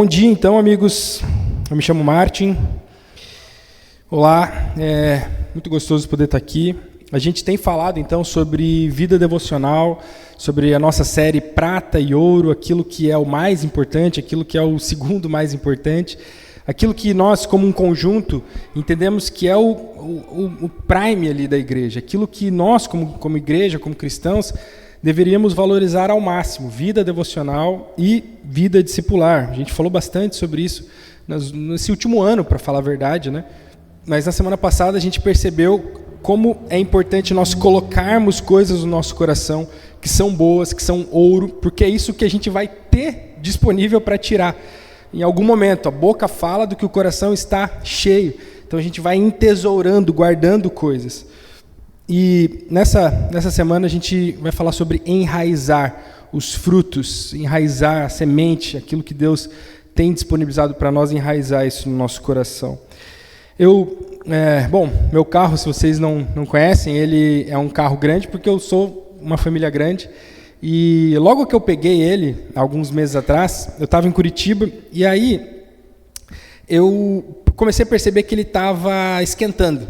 Bom dia, então, amigos. Eu me chamo Martin. Olá, é muito gostoso poder estar aqui. A gente tem falado, então, sobre vida devocional, sobre a nossa série Prata e Ouro, aquilo que é o mais importante, aquilo que é o segundo mais importante, aquilo que nós, como um conjunto, entendemos que é o prime ali da igreja, aquilo que nós, como igreja, como cristãos, deveríamos valorizar ao máximo, vida devocional e vida discipular. A gente falou bastante sobre isso nesse último ano, para falar a verdade, né? Mas na semana passada a gente percebeu como é importante nós colocarmos coisas no nosso coração que são boas, que são ouro, porque é isso que a gente vai ter disponível para tirar. Em algum momento, a boca fala do que o coração está cheio. Então a gente vai entesourando, guardando coisas. E nessa semana a gente vai falar sobre enraizar os frutos, enraizar a semente, aquilo que Deus tem disponibilizado para nós, enraizar isso no nosso coração. Meu carro, se vocês não conhecem, ele é um carro grande porque eu sou uma família grande. E logo que eu peguei ele, alguns meses atrás, eu estava em Curitiba e aí eu comecei a perceber que ele estava esquentando.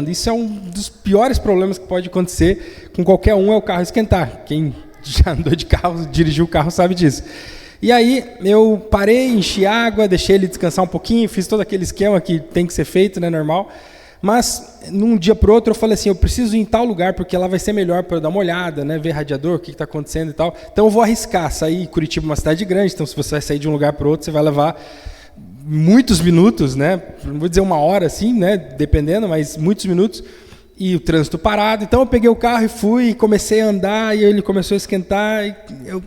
Isso é um dos piores problemas que pode acontecer com qualquer um, é o carro esquentar. Quem já andou de carro, dirigiu o carro, sabe disso. E aí eu parei, enchi água, deixei ele descansar um pouquinho, fiz todo aquele esquema que tem que ser feito, né, normal. Mas, num dia para o outro, eu falei assim, eu preciso ir em tal lugar, porque lá vai ser melhor para eu dar uma olhada, né, ver radiador, o que está acontecendo e tal. Então eu vou arriscar, sair. Curitiba é uma cidade grande, então se você vai sair de um lugar para o outro, você vai levar muitos minutos, né? Não vou dizer uma hora assim, né? Dependendo, mas muitos minutos. E o trânsito parado. Então eu peguei o carro e fui, e comecei a andar, e ele começou a esquentar, e eu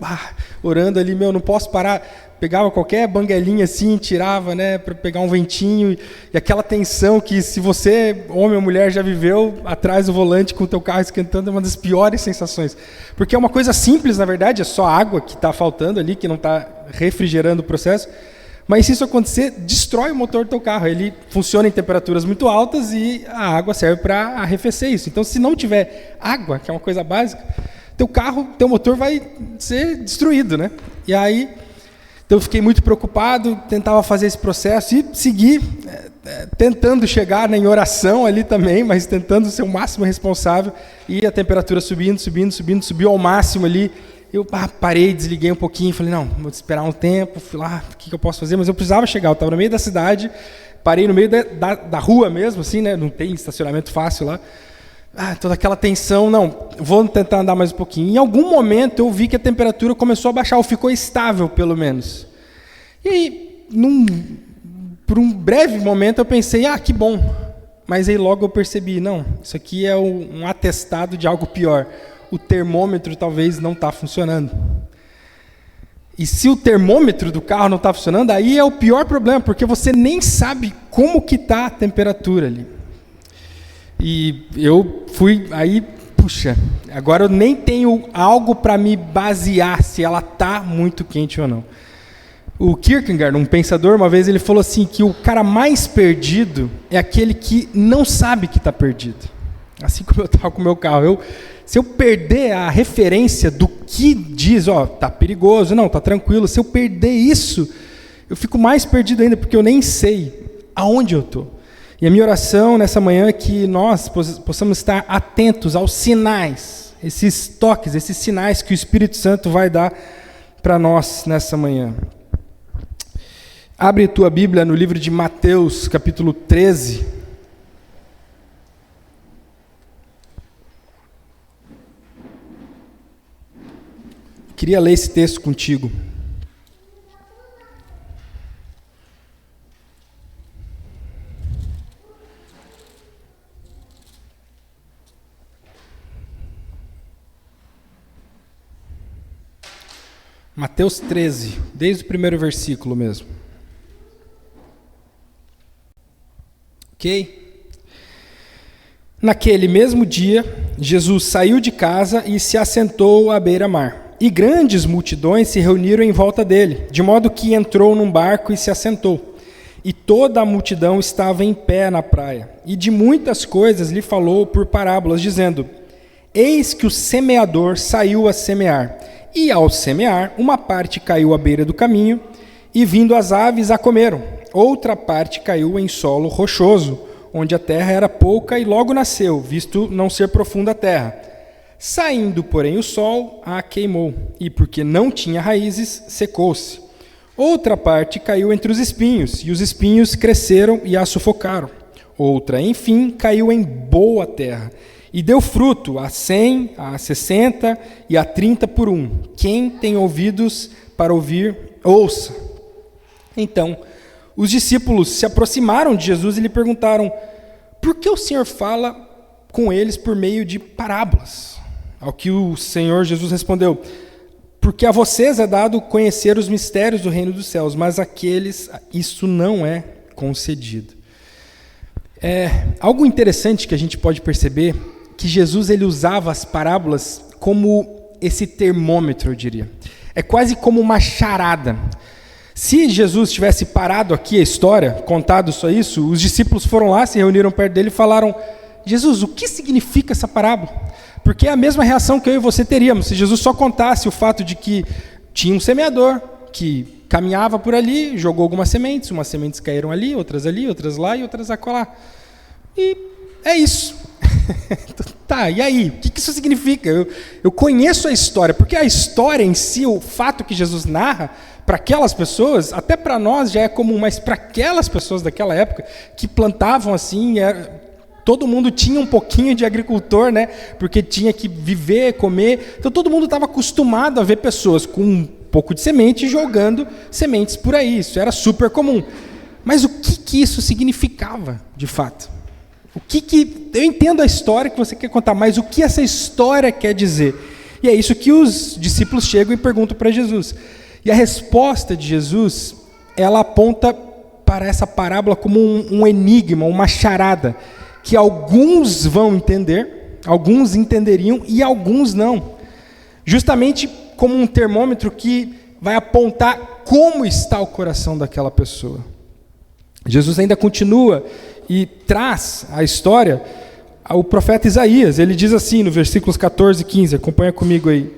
orando ali, não posso parar. Pegava qualquer banguelinha assim, tirava, né, para pegar um ventinho, e aquela tensão que, se você, homem ou mulher, já viveu atrás do volante com o teu carro esquentando, é uma das piores sensações. Porque é uma coisa simples, na verdade, é só água que está faltando ali, que não está refrigerando o processo. Mas se isso acontecer, destrói o motor do teu carro. Ele funciona em temperaturas muito altas e a água serve para arrefecer isso. Então, se não tiver água, que é uma coisa básica, teu motor vai ser destruído, né? E aí, então eu fiquei muito preocupado, tentava fazer esse processo e segui tentando chegar em oração ali também, mas tentando ser o máximo responsável. E a temperatura subiu ao máximo ali. Eu parei, desliguei um pouquinho, falei, não, vou esperar um tempo, fui lá, o que eu posso fazer? Mas eu precisava chegar, eu estava no meio da cidade, parei no meio da rua mesmo, assim, né? Não tem estacionamento fácil lá. Toda aquela tensão, não, vou tentar andar mais um pouquinho. Em algum momento eu vi que a temperatura começou a baixar, ou ficou estável, pelo menos. E aí, por um breve momento eu pensei, que bom. Mas aí logo eu percebi, não, isso aqui é um atestado de algo pior. O termômetro talvez não está funcionando. E se o termômetro do carro não está funcionando, aí é o pior problema, porque você nem sabe como que está a temperatura ali. E eu fui, aí, agora eu nem tenho algo para me basear se ela está muito quente ou não. O Kierkegaard, um pensador, uma vez ele falou assim, que o cara mais perdido é aquele que não sabe que está perdido. Assim como eu estava com o meu carro, se eu perder a referência do que diz, tá perigoso, não, tá tranquilo, se eu perder isso, eu fico mais perdido ainda, porque eu nem sei aonde eu estou. E a minha oração nessa manhã é que nós possamos estar atentos aos sinais, esses toques, esses sinais que o Espírito Santo vai dar para nós nessa manhã. Abre tua Bíblia no livro de Mateus, capítulo 13. Queria ler esse texto contigo. Mateus 13, desde o primeiro versículo mesmo. Ok? Naquele mesmo dia, Jesus saiu de casa e se assentou à beira-mar. E grandes multidões se reuniram em volta dele, de modo que entrou num barco e se assentou. E toda a multidão estava em pé na praia. E de muitas coisas lhe falou por parábolas, dizendo: Eis que o semeador saiu a semear. E ao semear, uma parte caiu à beira do caminho, e vindo as aves a comeram. Outra parte caiu em solo rochoso, onde a terra era pouca e logo nasceu, visto não ser profunda a terra. Saindo, porém, o sol a queimou, e porque não tinha raízes, secou-se. Outra parte caiu entre os espinhos, e os espinhos cresceram e a sufocaram. Outra, enfim, caiu em boa terra, e deu fruto a 100, a 60 e a 30 por um. Quem tem ouvidos para ouvir, ouça. Então, os discípulos se aproximaram de Jesus e lhe perguntaram: por que o Senhor fala com eles por meio de parábolas? Ao que o Senhor Jesus respondeu: porque a vocês é dado conhecer os mistérios do reino dos céus, mas àqueles isso não é concedido. Algo interessante que a gente pode perceber, que Jesus ele usava as parábolas como esse termômetro, eu diria. É quase como uma charada. Se Jesus tivesse parado aqui a história, contado só isso, os discípulos foram lá, se reuniram perto dele e falaram: Jesus, o que significa essa parábola? Porque é a mesma reação que eu e você teríamos, se Jesus só contasse o fato de que tinha um semeador, que caminhava por ali, jogou algumas sementes, umas sementes caíram ali, outras lá e outras acolá. E é isso. Tá, e aí? O que isso significa? Eu conheço a história, porque a história em si, o fato que Jesus narra, para aquelas pessoas, até para nós já é comum, mas para aquelas pessoas daquela época, que plantavam assim, todo mundo tinha um pouquinho de agricultor, né? Porque tinha que viver, comer, então todo mundo estava acostumado a ver pessoas com um pouco de semente jogando sementes por aí, isso era super comum. Mas o que isso significava, de fato? Eu entendo a história que você quer contar, mas o que essa história quer dizer? E é isso que os discípulos chegam e perguntam para Jesus. E a resposta de Jesus, ela aponta para essa parábola como um enigma, uma charada, que alguns vão entender, alguns entenderiam e alguns não. Justamente como um termômetro que vai apontar como está o coração daquela pessoa. Jesus ainda continua e traz a história ao profeta Isaías. Ele diz assim no versículos 14 e 15, acompanha comigo aí.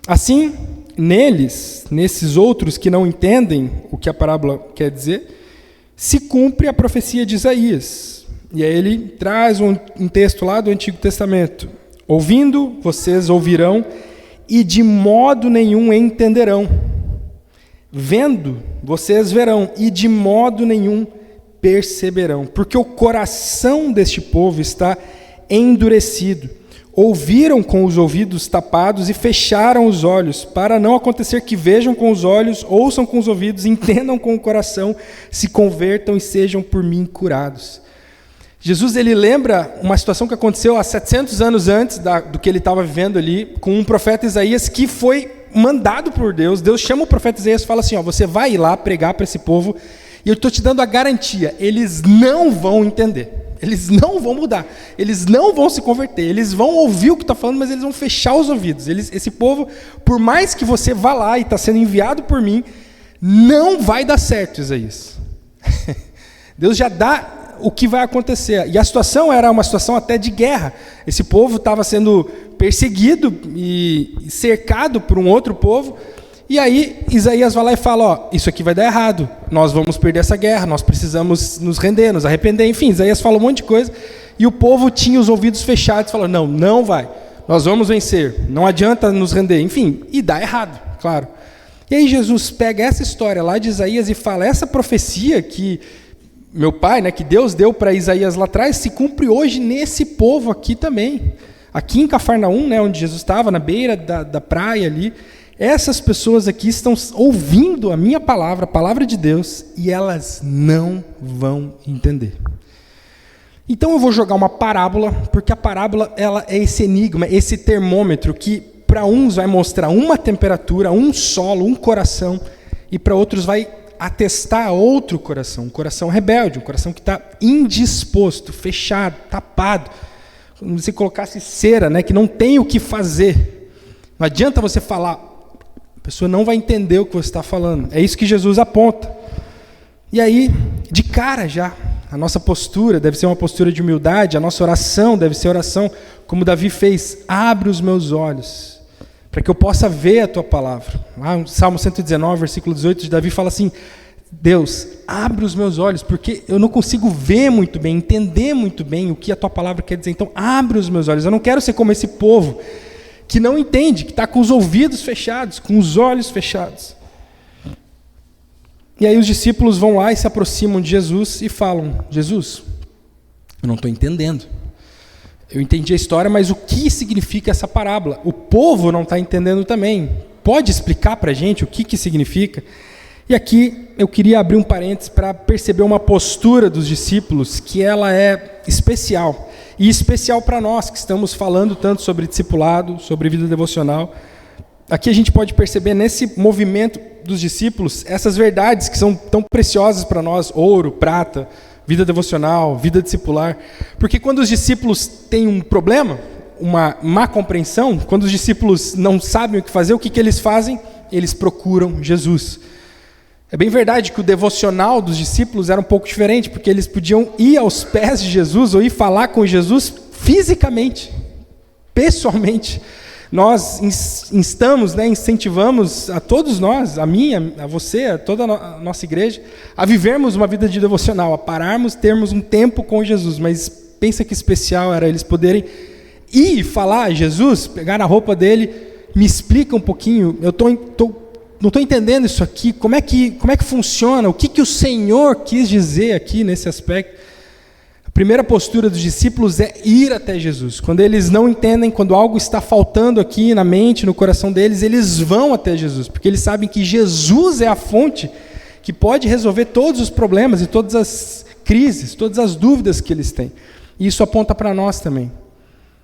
Assim, nesses outros que não entendem o que a parábola quer dizer, se cumpre a profecia de Isaías. E aí ele traz um texto lá do Antigo Testamento. Ouvindo, vocês ouvirão, e de modo nenhum entenderão. Vendo, vocês verão, e de modo nenhum perceberão. Porque o coração deste povo está endurecido. Ouviram com os ouvidos tapados e fecharam os olhos, para não acontecer que vejam com os olhos, ouçam com os ouvidos, entendam com o coração, se convertam e sejam por mim curados. Jesus ele lembra uma situação que aconteceu há 700 anos antes do que ele estava vivendo ali, com um profeta Isaías que foi mandado por Deus. Deus chama o profeta Isaías e fala assim: você vai ir lá pregar para esse povo, e eu estou te dando a garantia, eles não vão entender. Eles não vão mudar, eles não vão se converter, eles vão ouvir o que está falando, mas eles vão fechar os ouvidos. Esse povo, por mais que você vá lá e está sendo enviado por mim, não vai dar certo, Isaías. Deus já dá o que vai acontecer. E a situação era uma situação até de guerra. Esse povo estava sendo perseguido e cercado por um outro povo. E aí Isaías vai lá e fala: isso aqui vai dar errado, nós vamos perder essa guerra, nós precisamos nos render, nos arrepender. Enfim, Isaías fala um monte de coisa, e o povo tinha os ouvidos fechados, falou: não vai, nós vamos vencer, não adianta nos render. Enfim, e dá errado, claro. E aí Jesus pega essa história lá de Isaías e fala: essa profecia que meu pai, né, que Deus deu para Isaías lá atrás, se cumpre hoje nesse povo aqui também. Aqui em Cafarnaum, né, onde Jesus estava, na beira da praia ali, essas pessoas aqui estão ouvindo a minha palavra, a palavra de Deus, e elas não vão entender. Então eu vou jogar uma parábola, porque a parábola ela é esse enigma, esse termômetro que para uns vai mostrar uma temperatura, um solo, um coração, e para outros vai atestar outro coração, um coração rebelde, um coração que está indisposto, fechado, tapado, como se colocasse cera, né, que não tem o que fazer. Não adianta você falar, a pessoa não vai entender o que você está falando. É isso que Jesus aponta. E aí, de cara já, a nossa postura deve ser uma postura de humildade, a nossa oração deve ser oração como Davi fez: abre os meus olhos, para que eu possa ver a tua palavra. Lá no Salmo 119, versículo 18 de Davi fala assim: Deus, abre os meus olhos, porque eu não consigo ver muito bem, entender muito bem o que a tua palavra quer dizer. Então abre os meus olhos. Eu não quero ser como esse povo que não entende, que está com os ouvidos fechados, com os olhos fechados. E aí os discípulos vão lá e se aproximam de Jesus e falam: Jesus, eu não estou entendendo. Eu entendi a história, mas o que significa essa parábola? O povo não está entendendo também. Pode explicar para a gente o que significa? E aqui eu queria abrir um parênteses para perceber uma postura dos discípulos que ela é especial. E especial para nós que estamos falando tanto sobre discipulado, sobre vida devocional. Aqui a gente pode perceber nesse movimento dos discípulos essas verdades que são tão preciosas para nós: ouro, prata, vida devocional, vida discipular. Porque quando os discípulos têm um problema, uma má compreensão, quando os discípulos não sabem o que fazer, o que eles fazem? Eles procuram Jesus. É bem verdade que o devocional dos discípulos era um pouco diferente, porque eles podiam ir aos pés de Jesus ou ir falar com Jesus fisicamente, pessoalmente. Nós instamos, incentivamos a todos nós, a mim, a você, a toda a nossa igreja, a vivermos uma vida de devocional, a pararmos, termos um tempo com Jesus. Mas pensa que especial era eles poderem ir e falar a Jesus, pegar na roupa dele: me explica um pouquinho, eu não estou entendendo isso aqui, como é que funciona, o que o Senhor quis dizer aqui nesse aspecto. A primeira postura dos discípulos é ir até Jesus. Quando eles não entendem, quando algo está faltando aqui na mente, no coração deles, eles vão até Jesus, porque eles sabem que Jesus é a fonte que pode resolver todos os problemas e todas as crises, todas as dúvidas que eles têm. E isso aponta para nós também.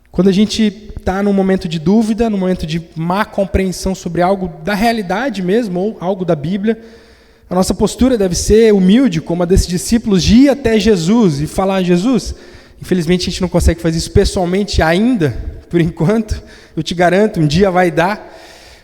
Quando a gente está num momento de dúvida, num momento de má compreensão sobre algo da realidade mesmo, ou algo da Bíblia, a nossa postura deve ser humilde, como a desses discípulos, de ir até Jesus e falar: Jesus, infelizmente a gente não consegue fazer isso pessoalmente ainda, por enquanto, eu te garanto, um dia vai dar,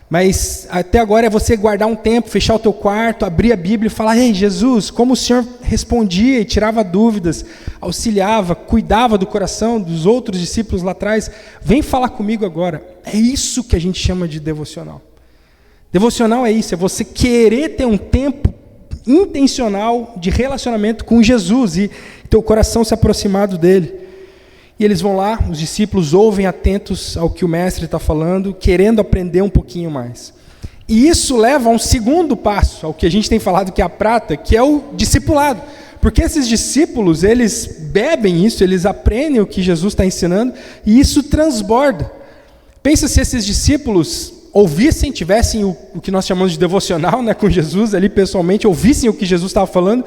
mas até agora é você guardar um tempo, fechar o teu quarto, abrir a Bíblia e falar: ei, Jesus, como o Senhor respondia e tirava dúvidas, auxiliava, cuidava do coração dos outros discípulos lá atrás, vem falar comigo agora. É isso que a gente chama de devocional. Devocional é isso, é você querer ter um tempo intencional de relacionamento com Jesus e teu coração se aproximado dele. E eles vão lá, os discípulos ouvem atentos ao que o mestre está falando, querendo aprender um pouquinho mais. E isso leva a um segundo passo, ao que a gente tem falado que é a prata, que é o discipulado. Porque esses discípulos, eles bebem isso, eles aprendem o que Jesus está ensinando, e isso transborda. Pensa se esses discípulos ouvissem, tivessem o que nós chamamos de devocional, com Jesus ali pessoalmente, ouvissem o que Jesus estava falando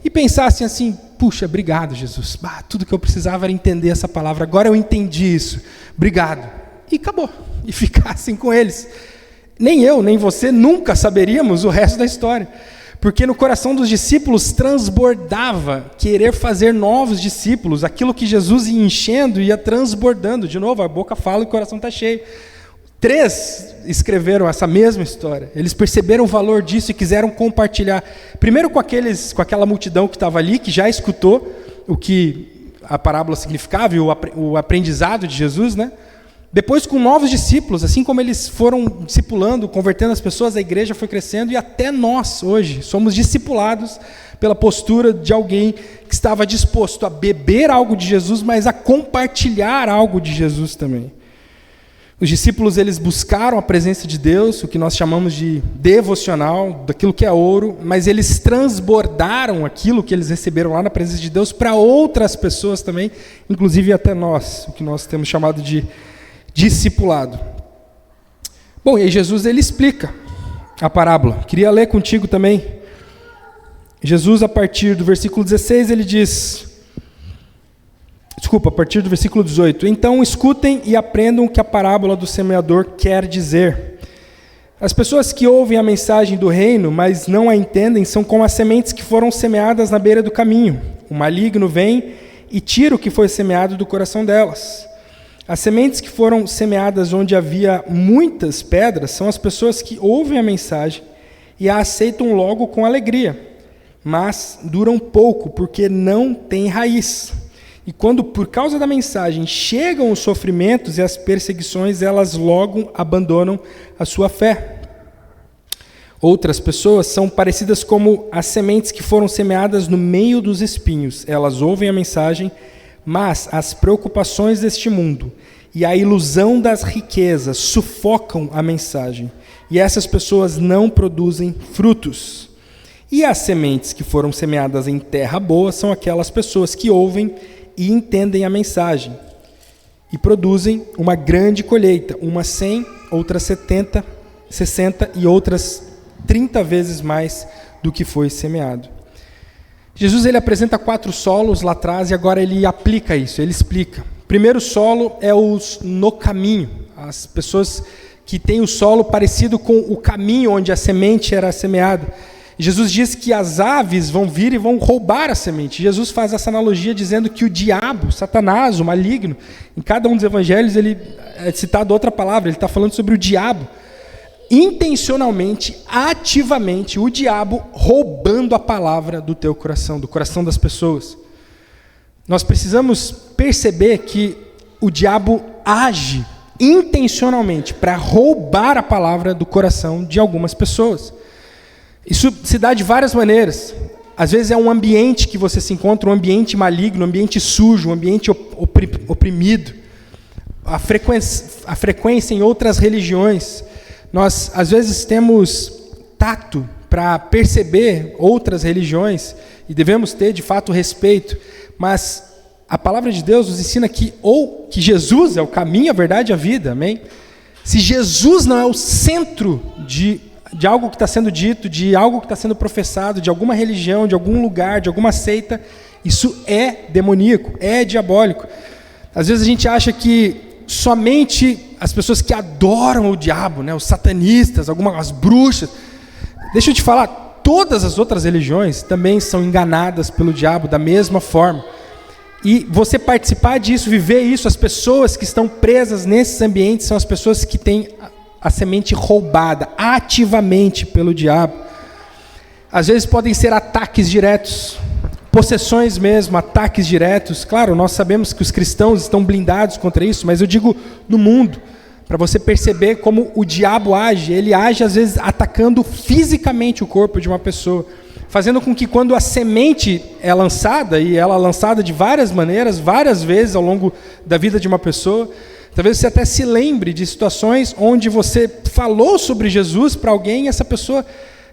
e pensassem assim: puxa, obrigado, Jesus, tudo que eu precisava era entender essa palavra, agora eu entendi isso, obrigado. E acabou, e ficassem com eles. Nem eu, nem você nunca saberíamos o resto da história, porque no coração dos discípulos transbordava querer fazer novos discípulos, aquilo que Jesus ia enchendo, ia transbordando. De novo, a boca fala e o coração está cheio. 3 escreveram essa mesma história. Eles perceberam o valor disso e quiseram compartilhar. Primeiro com aquela multidão que estava ali, que já escutou o que a parábola significava e o aprendizado de Jesus, Depois com novos discípulos, assim como eles foram discipulando, convertendo as pessoas, a igreja foi crescendo, e até nós hoje somos discipulados pela postura de alguém que estava disposto a beber algo de Jesus, mas a compartilhar algo de Jesus também. Os discípulos, eles buscaram a presença de Deus, o que nós chamamos de devocional, daquilo que é ouro, mas eles transbordaram aquilo que eles receberam lá na presença de Deus para outras pessoas também, inclusive até nós, o que nós temos chamado de discipulado. Bom, e aí Jesus, ele explica a parábola. Queria ler contigo também. Jesus, a partir do versículo 16, ele diz... a partir do versículo 18. Então escutem e aprendam o que a parábola do semeador quer dizer. As pessoas que ouvem a mensagem do reino, mas não a entendem, são como as sementes que foram semeadas na beira do caminho. O maligno vem e tira o que foi semeado do coração delas. As sementes que foram semeadas onde havia muitas pedras são as pessoas que ouvem a mensagem e a aceitam logo com alegria, mas duram pouco porque não têm raiz. E quando, por causa da mensagem, chegam os sofrimentos e as perseguições, elas logo abandonam a sua fé. Outras pessoas são parecidas como as sementes que foram semeadas no meio dos espinhos. Elas ouvem a mensagem, mas as preocupações deste mundo e a ilusão das riquezas sufocam a mensagem. E essas pessoas não produzem frutos. E as sementes que foram semeadas em terra boa são aquelas pessoas que ouvem e entendem a mensagem e produzem uma grande colheita, umas 100, outras 70, 60 e outras 30 vezes mais do que foi semeado. Jesus ele apresenta 4 solos lá atrás e agora ele aplica isso, ele explica. O primeiro solo é os no caminho, as pessoas que têm o solo parecido com o caminho onde a semente era semeada. Jesus diz que as aves vão vir e vão roubar a semente. Jesus faz essa analogia dizendo que o diabo, Satanás, o maligno, em cada um dos evangelhos ele é citado outra palavra, ele está falando sobre o diabo. Intencionalmente, ativamente, o diabo roubando a palavra do teu coração, do coração das pessoas. Nós precisamos perceber que o diabo age intencionalmente para roubar a palavra do coração de algumas pessoas. Isso se dá de várias maneiras. Às vezes é um ambiente que você se encontra, um ambiente maligno, um ambiente sujo, um ambiente oprimido. A frequência em outras religiões. Nós, às vezes, temos tato para perceber outras religiões e devemos ter, de fato, respeito. Mas a palavra de Deus nos ensina que Jesus é o caminho, a verdade e a vida. Amém? Se Jesus não é o centro de algo que está sendo dito, de algo que está sendo professado, de alguma religião, de algum lugar, de alguma seita, isso é demoníaco, é diabólico. Às vezes a gente acha que somente as pessoas que adoram o diabo, né, os satanistas, as bruxas. Deixa eu te falar, todas as outras religiões também são enganadas pelo diabo da mesma forma. E você participar disso, viver isso, as pessoas que estão presas nesses ambientes são as pessoas que têm a semente roubada ativamente pelo diabo. Às vezes podem ser ataques diretos, possessões mesmo, ataques diretos. Claro, nós sabemos que os cristãos estão blindados contra isso, mas eu digo no mundo, para você perceber como o diabo age. Ele age às vezes atacando fisicamente o corpo de uma pessoa, fazendo com que quando a semente é lançada, e ela é lançada de várias maneiras, várias vezes ao longo da vida de uma pessoa, talvez você até se lembre de situações onde você falou sobre Jesus para alguém e essa pessoa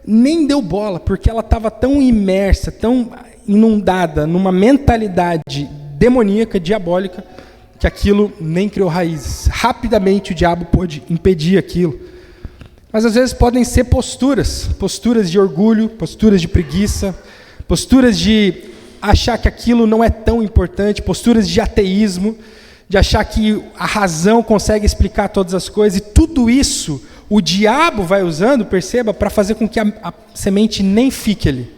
nem deu bola, porque ela estava tão imersa, tão inundada numa mentalidade demoníaca, diabólica, que aquilo nem criou raízes. Rapidamente o diabo pôde impedir aquilo. Mas às vezes podem ser posturas de orgulho, posturas de preguiça, posturas de achar que aquilo não é tão importante, posturas de ateísmo, de achar que a razão consegue explicar todas as coisas, e tudo isso o diabo vai usando, perceba, para fazer com que a semente nem fique ali.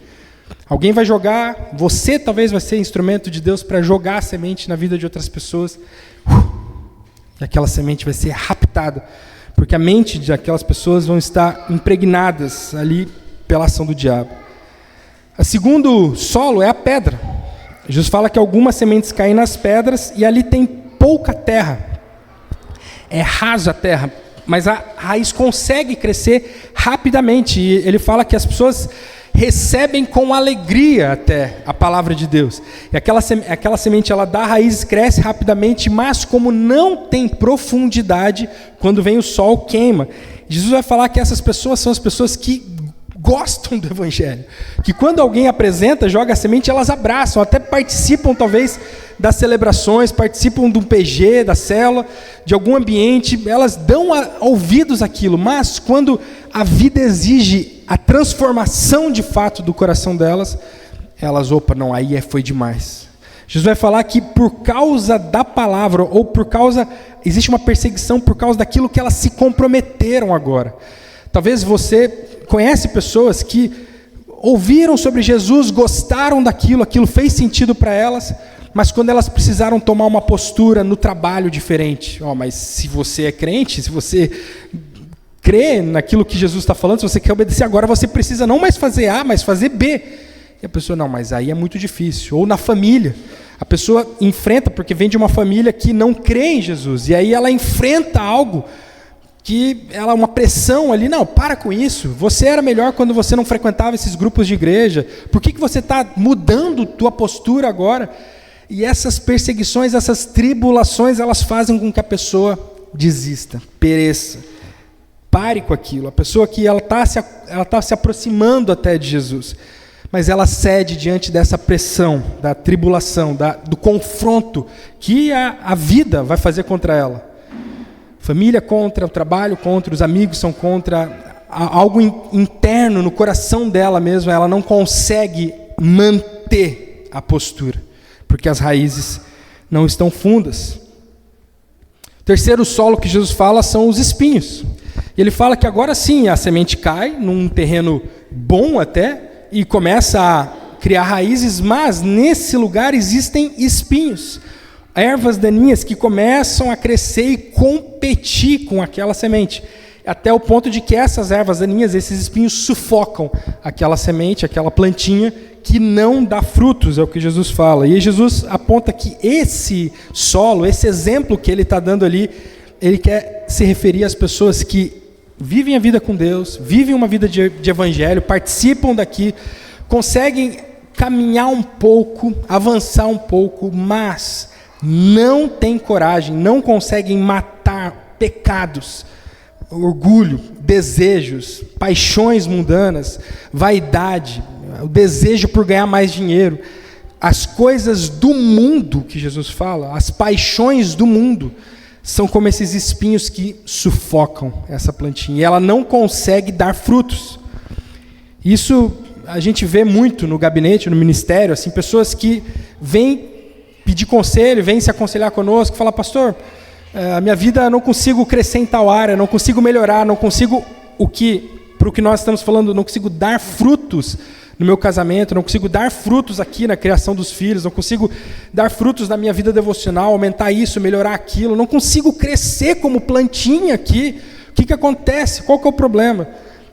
Alguém vai jogar, você talvez vai ser instrumento de Deus para jogar a semente na vida de outras pessoas, e aquela semente vai ser raptada, porque a mente daquelas pessoas vão estar impregnadas ali pela ação do diabo. O segundo solo é a pedra. Jesus fala que algumas sementes caem nas pedras e ali tem pouca terra, é rasa a terra, mas a raiz consegue crescer rapidamente, e ele fala que as pessoas recebem com alegria até a palavra de Deus, e aquela semente ela dá raízes, cresce rapidamente, mas como não tem profundidade, quando vem o sol queima. Jesus vai falar que essas pessoas são as pessoas que gostam do evangelho, que quando alguém apresenta, joga a semente, elas abraçam, até participam talvez das celebrações, participam do PG, da célula, de algum ambiente, elas dão ouvidos àquilo, mas quando a vida exige a transformação de fato do coração delas, elas, não, aí foi demais. Jesus vai falar que por causa da palavra, existe uma perseguição por causa daquilo que elas se comprometeram agora. Talvez você conhece pessoas que ouviram sobre Jesus, gostaram daquilo, aquilo fez sentido para elas, mas quando elas precisaram tomar uma postura no trabalho diferente, mas se você é crente, se você crê naquilo que Jesus está falando, se você quer obedecer agora, você precisa não mais fazer A, mas fazer B. E a pessoa, não, mas aí é muito difícil. Ou na família, A pessoa enfrenta, porque vem de uma família que não crê em Jesus, e aí ela enfrenta algo que ela uma pressão ali, não, para com isso, você era melhor quando você não frequentava esses grupos de igreja, por que você está mudando tua postura agora? E essas perseguições, essas tribulações, elas fazem com que a pessoa desista, pereça, pare com aquilo. A pessoa que ela tá se aproximando até de Jesus, mas ela cede diante dessa pressão, da tribulação, do confronto que a vida vai fazer contra ela. Família contra, o trabalho contra, os amigos são contra, algo interno no coração dela mesmo, ela não consegue manter a postura, porque as raízes não estão fundas. O terceiro solo que Jesus fala são os espinhos. Ele fala que agora sim a semente cai num terreno bom até e começa a criar raízes, mas nesse lugar existem espinhos, ervas daninhas que começam a crescer e competir com aquela semente, até o ponto de que essas ervas daninhas, esses espinhos sufocam aquela semente, aquela plantinha que não dá frutos, é o que Jesus fala. E Jesus aponta que esse solo, esse exemplo que ele está dando ali, ele quer se referir às pessoas que vivem a vida com Deus, vivem uma vida de evangelho, participam daqui, conseguem caminhar um pouco, avançar um pouco, mas não têm coragem, não conseguem matar pecados, orgulho, desejos, paixões mundanas, vaidade, o desejo por ganhar mais dinheiro, as coisas do mundo que Jesus fala, as paixões do mundo, são como esses espinhos que sufocam essa plantinha, e ela não consegue dar frutos. Isso a gente vê muito no gabinete, no ministério, assim, pessoas que vêm pedir conselho, vêm se aconselhar conosco, falar, pastor, a minha vida não consigo crescer em tal área, não consigo melhorar, não consigo para o que nós estamos falando, não consigo dar frutos no meu casamento, não consigo dar frutos aqui na criação dos filhos, não consigo dar frutos na minha vida devocional, aumentar isso, melhorar aquilo, não consigo crescer como plantinha aqui. O que acontece? Qual que é o problema?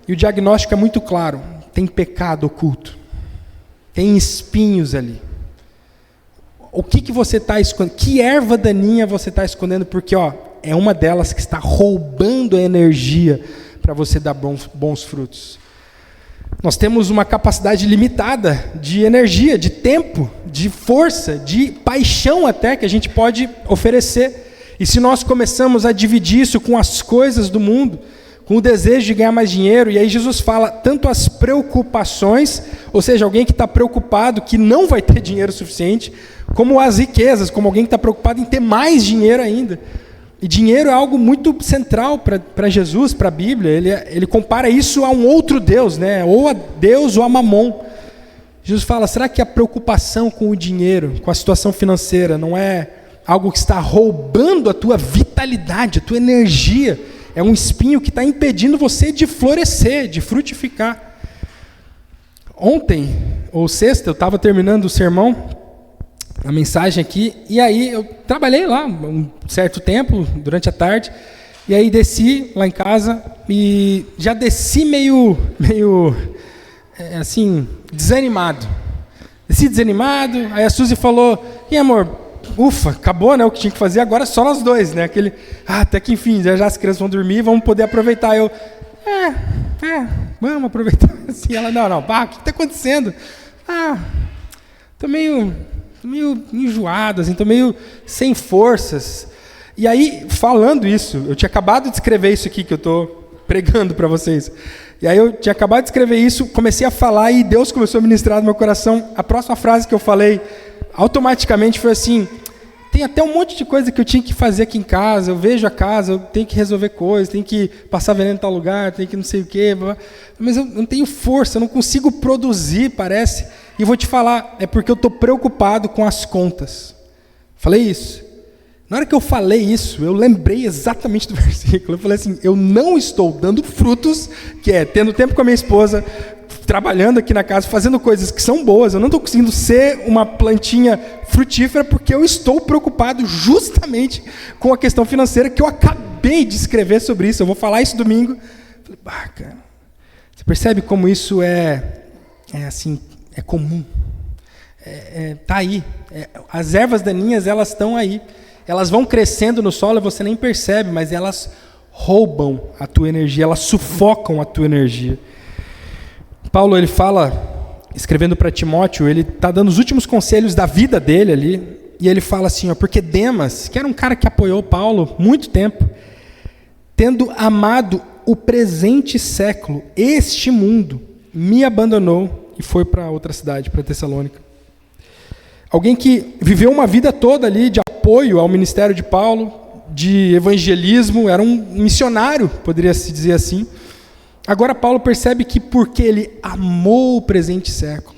E o diagnóstico é muito claro, tem pecado oculto, tem espinhos ali. O que você está escondendo? Que erva daninha você está escondendo? Porque é uma delas que está roubando a energia para você dar bons frutos. Nós temos uma capacidade limitada de energia, de tempo, de força, de paixão até que a gente pode oferecer. E se nós começamos a dividir isso com as coisas do mundo, com o desejo de ganhar mais dinheiro, e aí Jesus fala tanto as preocupações, ou seja, alguém que está preocupado que não vai ter dinheiro suficiente, como as riquezas, como alguém que está preocupado em ter mais dinheiro ainda. E dinheiro é algo muito central para Jesus, para a Bíblia. Ele compara isso a um outro Deus, né? Ou a Deus ou a Mamon. Jesus fala, será que a preocupação com o dinheiro, com a situação financeira, não é algo que está roubando a tua vitalidade, a tua energia? É um espinho que está impedindo você de florescer, de frutificar. Ontem, ou sexta, eu estava terminando o sermão, a mensagem aqui, e aí eu trabalhei lá um certo tempo, durante a tarde, e aí desci lá em casa, e já desci meio assim, desanimado. Desci desanimado, aí a Suzy falou, e amor, ufa, acabou, né, o que tinha que fazer, agora só nós dois, né, aquele, até que enfim, já as crianças vão dormir, vamos poder aproveitar. Eu, vamos aproveitar. Assim, ela, não, o que está acontecendo? Tô meio enjoado, assim, tô meio sem forças. E aí, falando isso, eu tinha acabado de escrever isso aqui que eu estou pregando para vocês. E aí eu tinha acabado de escrever isso, comecei a falar e Deus começou a ministrar no meu coração. A próxima frase que eu falei, automaticamente foi assim, tem até um monte de coisa que eu tinha que fazer aqui em casa, eu vejo a casa, eu tenho que resolver coisas, tenho que passar veneno em tal lugar, tenho que não sei o quê, mas eu não tenho força, eu não consigo produzir, parece. E vou te falar, é porque eu estou preocupado com as contas. Falei isso. Na hora que eu falei isso, eu lembrei exatamente do versículo. Eu falei assim, eu não estou dando frutos, que é tendo tempo com a minha esposa, trabalhando aqui na casa, fazendo coisas que são boas, eu não estou conseguindo ser uma plantinha frutífera porque eu estou preocupado justamente com a questão financeira que eu acabei de escrever sobre isso. Eu vou falar isso domingo. Falei, cara, você percebe como isso é assim, é comum, tá aí. As ervas daninhas, elas estão aí. Elas vão crescendo no solo e você nem percebe, mas elas roubam a tua energia, elas sufocam a tua energia. Paulo, ele fala, escrevendo para Timóteo, ele está dando os últimos conselhos da vida dele ali, e ele fala assim, porque Demas, que era um cara que apoiou Paulo muito tempo, tendo amado o presente século, este mundo, me abandonou e foi para outra cidade, para Tessalônica. Alguém que viveu uma vida toda ali de apoio ao ministério de Paulo, de evangelismo, era um missionário, poderia-se dizer assim. Agora Paulo percebe que porque ele amou o presente século,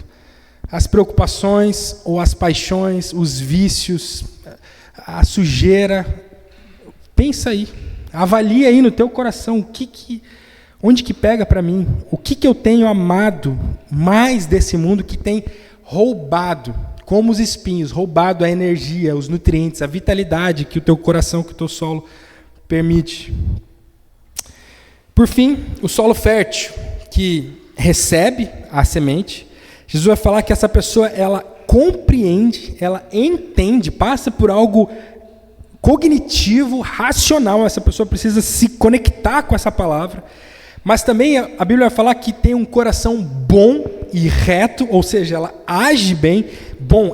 as preocupações ou as paixões, os vícios, a sujeira, pensa aí, avalia aí no teu coração onde que pega para mim, o que eu tenho amado mais desse mundo que tem roubado, como os espinhos, roubado a energia, os nutrientes, a vitalidade que o teu coração, que o teu solo permite. Por fim, o solo fértil, que recebe a semente. Jesus vai falar que essa pessoa, ela compreende, ela entende, passa por algo cognitivo, racional. Essa pessoa precisa se conectar com essa palavra. Mas também a Bíblia vai falar que tem um coração bom e reto, ou seja, ela age bem,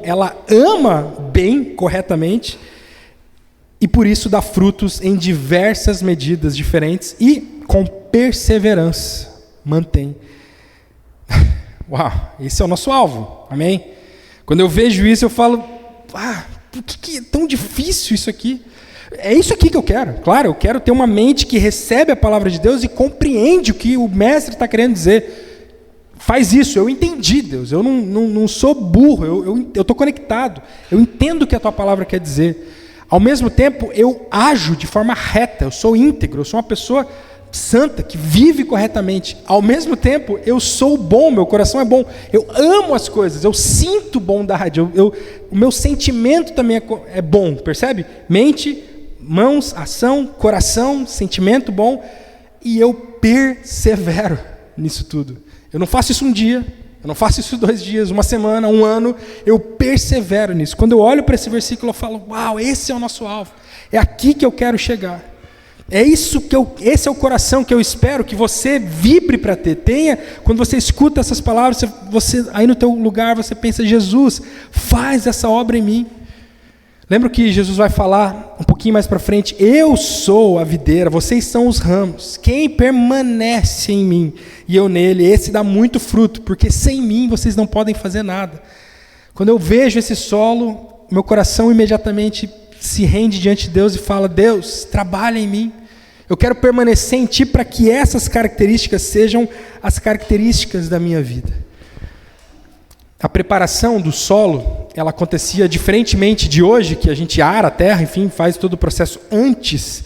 ela ama bem, corretamente, e por isso dá frutos em diversas medidas diferentes e com perseverança mantém. Uau, esse é o nosso alvo, amém? Quando eu vejo isso, eu falo, por que é tão difícil isso aqui? É isso aqui que eu quero. Claro, eu quero ter uma mente que recebe a palavra de Deus e compreende o que o mestre está querendo dizer. Faz isso, eu entendi, Deus, eu não sou burro, eu estou conectado, eu entendo o que a tua palavra quer dizer. Ao mesmo tempo, eu ajo de forma reta, eu sou íntegro, eu sou uma pessoa santa, que vive corretamente. Ao mesmo tempo, eu sou bom, meu coração é bom, eu amo as coisas, eu sinto bondade, o meu sentimento também é bom, percebe? Mente, mãos, ação, coração, sentimento bom, e eu persevero nisso tudo. Eu não faço isso um dia, eu não faço isso 2 dias, 1 semana, 1 ano, eu persevero nisso. Quando eu olho para esse versículo, eu falo, uau, esse é o nosso alvo, é aqui que eu quero chegar. Esse é o coração que eu espero que você vibre para ter. Tenha, quando você escuta essas palavras, você aí no teu lugar, você pensa, Jesus, faz essa obra em mim. Lembra que Jesus vai falar um pouquinho mais para frente, eu sou a videira, vocês são os ramos, quem permanece em mim e eu nele, esse dá muito fruto, porque sem mim vocês não podem fazer nada. Quando eu vejo esse solo, meu coração imediatamente se rende diante de Deus e fala, Deus, trabalha em mim, eu quero permanecer em Ti para que essas características sejam as características da minha vida. A preparação do solo, ela acontecia diferentemente de hoje, que a gente ara a terra, enfim, faz todo o processo antes.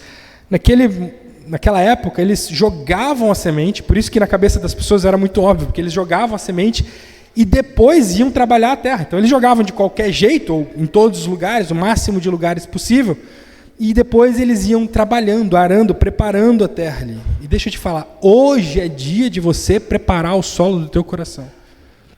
Naquela época, eles jogavam a semente, por isso que na cabeça das pessoas era muito óbvio, porque eles jogavam a semente e depois iam trabalhar a terra. Então eles jogavam de qualquer jeito, ou em todos os lugares, o máximo de lugares possível, e depois eles iam trabalhando, arando, preparando a terra ali. E deixa eu te falar, hoje é dia de você preparar o solo do teu coração.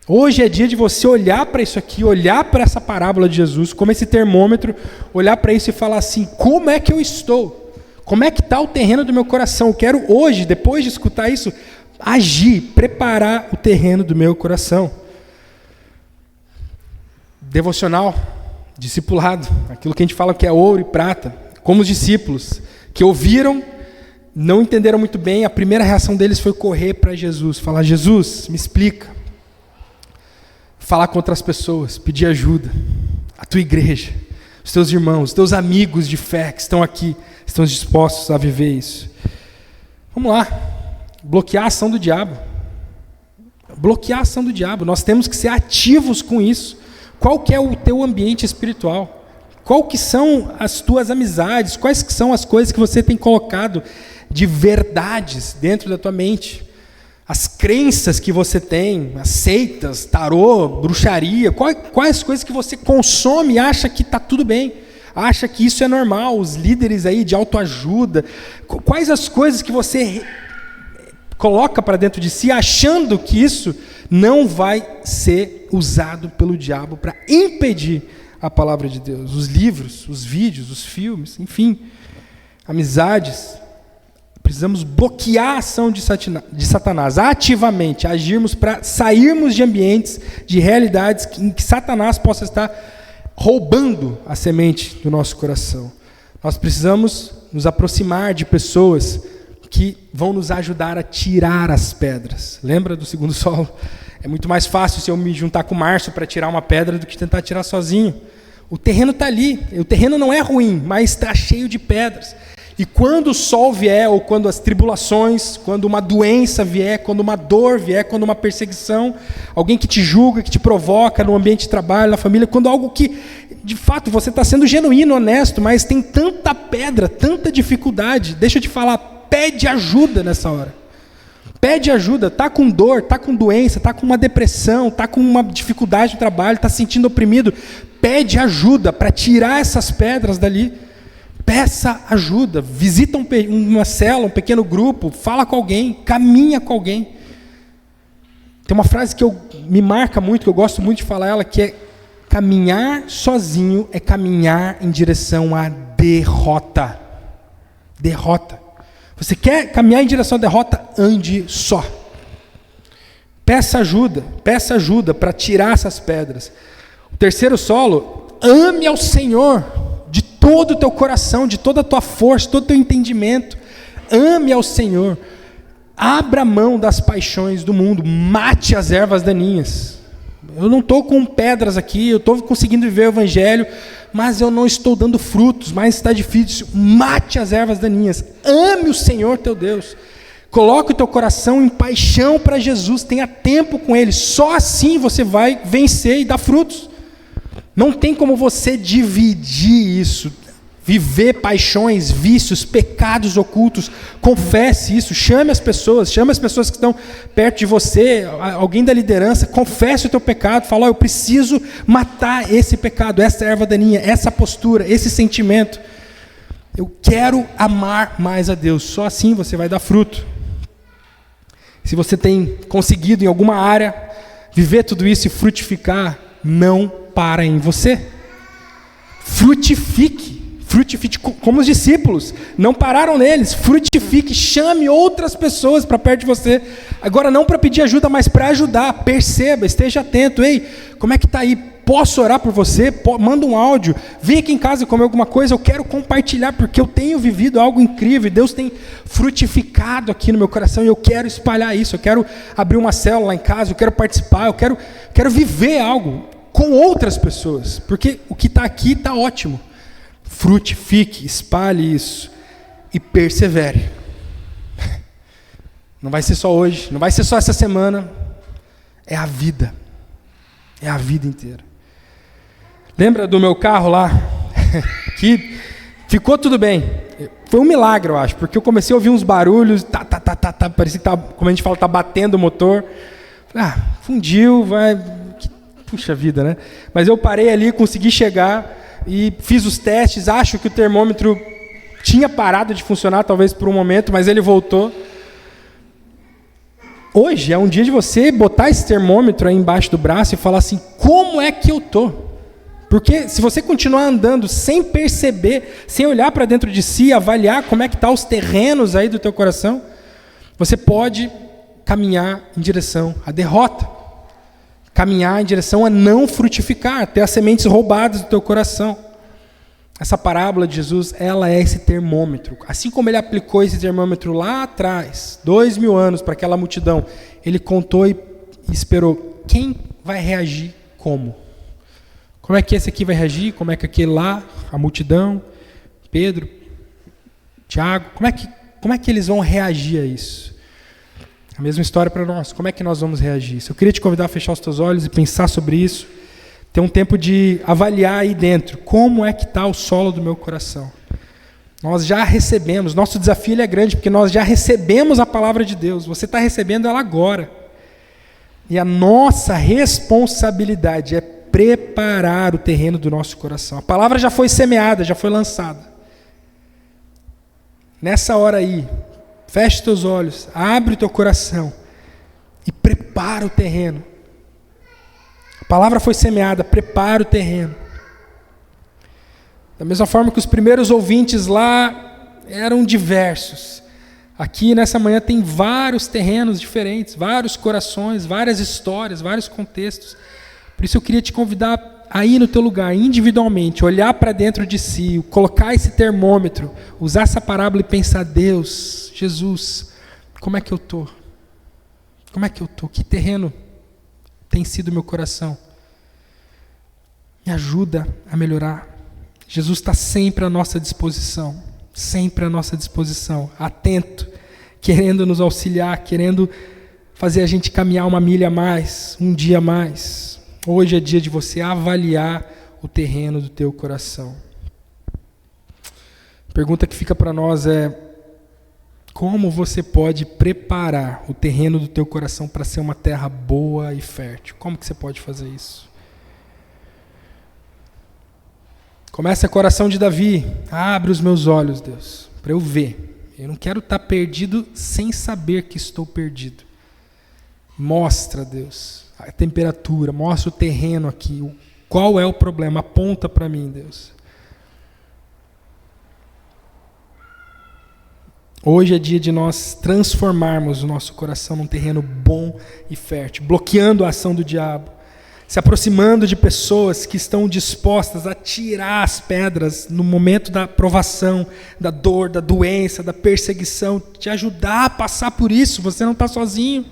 Hoje é dia de você olhar para isso aqui, olhar para essa parábola de Jesus, como esse termômetro, olhar para isso e falar assim, como é que eu estou? Como é que está o terreno do meu coração? Eu quero hoje, depois de escutar isso, agir, preparar o terreno do meu coração. Devocional, discipulado, aquilo que a gente fala que é ouro e prata, como os discípulos que ouviram, não entenderam muito bem, a primeira reação deles foi correr para Jesus, falar, Jesus, me explica. Falar com outras pessoas, pedir ajuda, a tua igreja, os teus irmãos, os teus amigos de fé que estão aqui, estão dispostos a viver isso. Vamos lá, bloquear a ação do diabo. Bloquear a ação do diabo, nós temos que ser ativos com isso. Qual que é o teu ambiente espiritual? Qual que são as tuas amizades? Quais que são as coisas que você tem colocado de verdades dentro da tua mente? As crenças que você tem, as seitas, tarô, bruxaria, quais coisas que você consome e acha que está tudo bem, acha que isso é normal, os líderes aí de autoajuda, quais as coisas que você coloca para dentro de si, achando que isso não vai ser usado pelo diabo para impedir a palavra de Deus. Os livros, os vídeos, os filmes, enfim, amizades. Precisamos bloquear a ação de Satanás, ativamente agirmos para sairmos de ambientes, de realidades em que Satanás possa estar roubando a semente do nosso coração. Nós precisamos nos aproximar de pessoas que vão nos ajudar a tirar as pedras. Lembra do segundo solo? É muito mais fácil se eu me juntar com o Márcio para tirar uma pedra do que tentar tirar sozinho. O terreno está ali, o terreno não é ruim, mas está cheio de pedras. E quando o sol vier, ou quando as tribulações, quando uma doença vier, quando uma dor vier, quando uma perseguição, alguém que te julga, que te provoca no ambiente de trabalho, na família, quando algo que, de fato, você está sendo genuíno, honesto, mas tem tanta pedra, tanta dificuldade, deixa eu te falar, pede ajuda nessa hora. Pede ajuda, está com dor, está com doença, está com uma depressão, está com uma dificuldade no trabalho, está se sentindo oprimido, pede ajuda para tirar essas pedras dali. Peça ajuda, visita uma célula, um pequeno grupo, fala com alguém, caminha com alguém. Tem uma frase que me marca muito, que eu gosto muito de falar ela, que é: caminhar sozinho é caminhar em direção à derrota. Derrota. Você quer caminhar em direção à derrota? Ande só. Peça ajuda para tirar essas pedras. O terceiro solo: ame ao Senhor de todo o teu coração, de toda a tua força, todo o teu entendimento. Ame ao Senhor. Abra mão das paixões do mundo. Mate as ervas daninhas. Eu não estou com pedras aqui, eu estou conseguindo viver o Evangelho, mas eu não estou dando frutos, mas está difícil. Mate as ervas daninhas. Ame o Senhor teu Deus. Coloque o teu coração em paixão para Jesus. Tenha tempo com Ele. Só assim você vai vencer e dar frutos. Não tem como você dividir isso, viver paixões, vícios, pecados ocultos. Confesse isso, chame as pessoas que estão perto de você, alguém da liderança, confesse o teu pecado, fala: eu preciso matar esse pecado, essa erva daninha, essa postura, esse sentimento. Eu quero amar mais a Deus, só assim você vai dar fruto. Se você tem conseguido em alguma área viver tudo isso e frutificar, não para em você. Frutifique como os discípulos, não pararam neles. Frutifique, chame outras pessoas para perto de você. Agora não para pedir ajuda, mas para ajudar. Perceba, esteja atento. Ei, como é que está aí? Posso orar por você? Manda um áudio. Vem aqui em casa comer alguma coisa. Eu quero compartilhar porque eu tenho vivido algo incrível. Deus tem frutificado aqui no meu coração e eu quero espalhar isso. Eu quero abrir uma célula lá em casa. Eu quero participar. Eu quero viver algo com outras pessoas, porque o que está aqui está ótimo. Frutifique, espalhe isso e persevere. Não vai ser só hoje, não vai ser só essa semana, é a vida inteira. Lembra do meu carro lá? Que ficou tudo bem, foi um milagre eu acho, porque eu comecei a ouvir uns barulhos, parecia que como a gente fala, tá batendo o motor. Fundiu, puxa vida, né? Mas eu parei ali, consegui chegar e fiz os testes. Acho que o termômetro tinha parado de funcionar, talvez por um momento, mas ele voltou. Hoje é um dia de você botar esse termômetro aí embaixo do braço e falar assim: como é que eu estou? Porque se você continuar andando sem perceber, sem olhar para dentro de si, avaliar como é que estão os terrenos aí do teu coração, você pode caminhar em direção à derrota. Caminhar em direção a não frutificar, ter as sementes roubadas do teu coração. Essa parábola de Jesus, ela é esse termômetro. Assim como ele aplicou esse termômetro lá atrás, 2000 anos, para aquela multidão, ele contou e esperou. Quem vai reagir como? Como é que esse aqui vai reagir? Como é que aquele lá, a multidão, Pedro, Tiago, como é que eles vão reagir a isso? A mesma história para nós. Como é que nós vamos reagir? Eu queria te convidar a fechar os teus olhos e pensar sobre isso. Ter um tempo de avaliar aí dentro. Como é que está o solo do meu coração? Nós já recebemos. Nosso desafio ele é grande, porque nós já recebemos a palavra de Deus. Você está recebendo ela agora. E a nossa responsabilidade é preparar o terreno do nosso coração. A palavra já foi semeada, já foi lançada. Nessa hora aí, Feche teus olhos, abre o teu coração e prepara o terreno. A palavra foi semeada, prepara o terreno. Da mesma forma que os primeiros ouvintes lá eram diversos. Aqui nessa manhã tem vários terrenos diferentes, vários corações, várias histórias, vários contextos. Por isso eu queria te convidar a ir no teu lugar, individualmente, olhar para dentro de si, colocar esse termômetro, usar essa parábola e pensar: Deus, Jesus, como é que eu estou? Como é que eu estou? Que terreno tem sido meu coração? Me ajuda a melhorar. Jesus está sempre à nossa disposição, atento, querendo nos auxiliar, querendo fazer a gente caminhar uma milha a mais, um dia a mais. Hoje é dia de você avaliar o terreno do teu coração. A pergunta que fica para nós é: como você pode preparar o terreno do teu coração para ser uma terra boa e fértil? Como que você pode fazer isso? Começa com a oração de Davi: abre os meus olhos, Deus, para eu ver. Eu não quero estar perdido sem saber que estou perdido. Mostra, Deus, a temperatura, mostra o terreno aqui, qual é o problema, aponta para mim, Deus. Hoje é dia de nós transformarmos o nosso coração num terreno bom e fértil, bloqueando a ação do diabo, se aproximando de pessoas que estão dispostas a tirar as pedras no momento da provação, da dor, da doença, da perseguição, te ajudar a passar por isso. Você não está sozinho.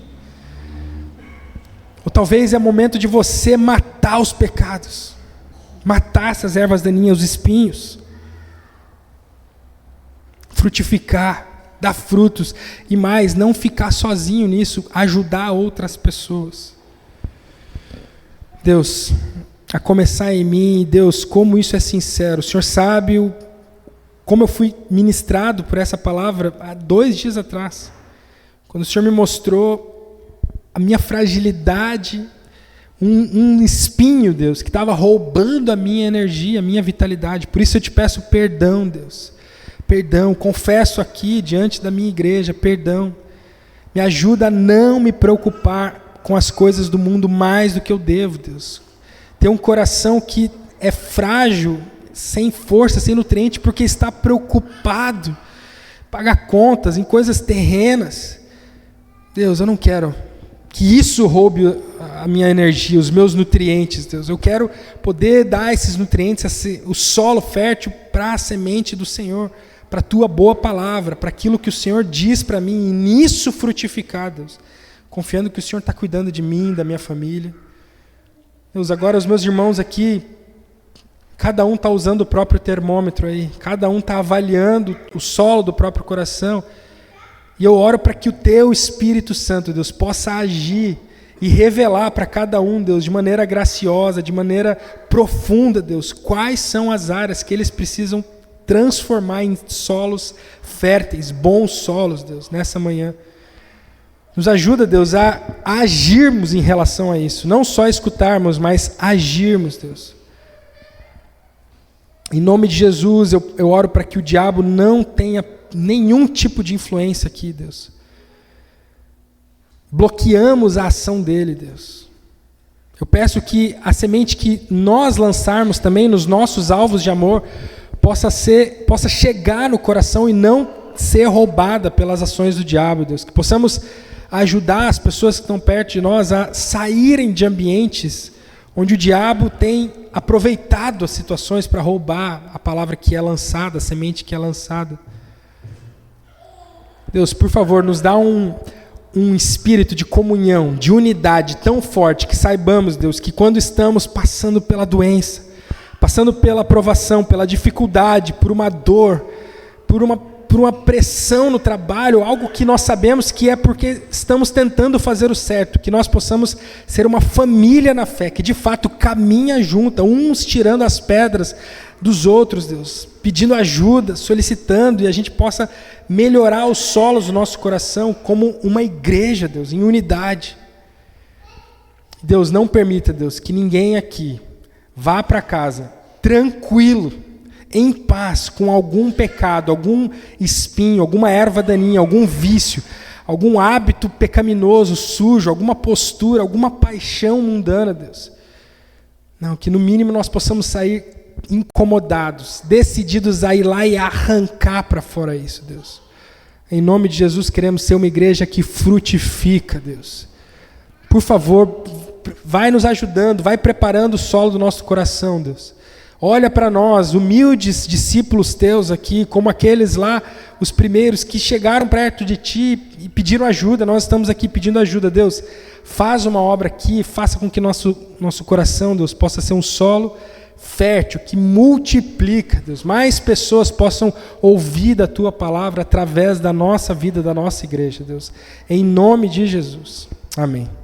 Ou talvez é momento de você matar os pecados, matar essas ervas daninhas, os espinhos, frutificar, dar frutos e mais, não ficar sozinho nisso, ajudar outras pessoas. Deus, a começar em mim, Deus, como isso é sincero. O Senhor sabe como eu fui ministrado por essa palavra há 2 dias atrás, quando o Senhor me mostrou a minha fragilidade, um espinho, Deus, que estava roubando a minha energia, a minha vitalidade. Por isso eu te peço perdão, Deus. Perdão, confesso aqui diante da minha igreja, perdão. Me ajuda a não me preocupar com as coisas do mundo mais do que eu devo, Deus. Ter um coração que é frágil, sem força, sem nutriente, porque está preocupado, pagar contas em coisas terrenas. Deus, eu não quero que isso roube a minha energia, os meus nutrientes, Deus. Eu quero poder dar esses nutrientes, o solo fértil para a semente do Senhor, para a tua boa palavra, para aquilo que o Senhor diz para mim, e nisso frutificar, Deus. Confiando que o Senhor está cuidando de mim, da minha família. Deus, agora os meus irmãos aqui, cada um está usando o próprio termômetro aí, cada um está avaliando o solo do próprio coração. E eu oro para que o teu Espírito Santo, Deus, possa agir e revelar para cada um, Deus, de maneira graciosa, de maneira profunda, Deus, quais são as áreas que eles precisam transformar em solos férteis, bons solos, Deus, nessa manhã. Nos ajuda, Deus, a agirmos em relação a isso, não só escutarmos, mas agirmos, Deus. Em nome de Jesus, eu oro para que o diabo não tenha nenhum tipo de influência aqui, Deus. Bloqueamos a ação dele, Deus. Eu peço que a semente que nós lançarmos também nos nossos alvos de amor possa chegar no coração e não ser roubada pelas ações do diabo, Deus. Que possamos ajudar as pessoas que estão perto de nós a saírem de ambientes onde o diabo tem aproveitado as situações para roubar a palavra que é lançada, a semente que é lançada. Deus, por favor, nos dá um espírito de comunhão, de unidade tão forte que saibamos, Deus, que quando estamos passando pela doença, passando pela provação, pela dificuldade, por uma dor, por uma pressão no trabalho, algo que nós sabemos que é porque estamos tentando fazer o certo, que nós possamos ser uma família na fé, que de fato caminha junta, uns tirando as pedras dos outros, Deus, pedindo ajuda, solicitando, e a gente possa melhorar os solos do nosso coração como uma igreja, Deus, em unidade. Deus, não permita, Deus, que ninguém aqui vá para casa tranquilo, em paz com algum pecado, algum espinho, alguma erva daninha, algum vício, algum hábito pecaminoso, sujo, alguma postura, alguma paixão mundana, Deus. Não, que no mínimo nós possamos sair incomodados, decididos a ir lá e arrancar para fora isso, Deus. Em nome de Jesus, queremos ser uma igreja que frutifica, Deus. Por favor, vai nos ajudando, vai preparando o solo do nosso coração, Deus. Olha para nós, humildes discípulos teus aqui, como aqueles lá, os primeiros que chegaram perto de ti e pediram ajuda. Nós estamos aqui pedindo ajuda, Deus. Faz uma obra aqui, faça com que nosso coração, Deus, possa ser um solo fértil, que multiplica, Deus. Mais pessoas possam ouvir da tua palavra através da nossa vida, da nossa igreja, Deus. Em nome de Jesus. Amém.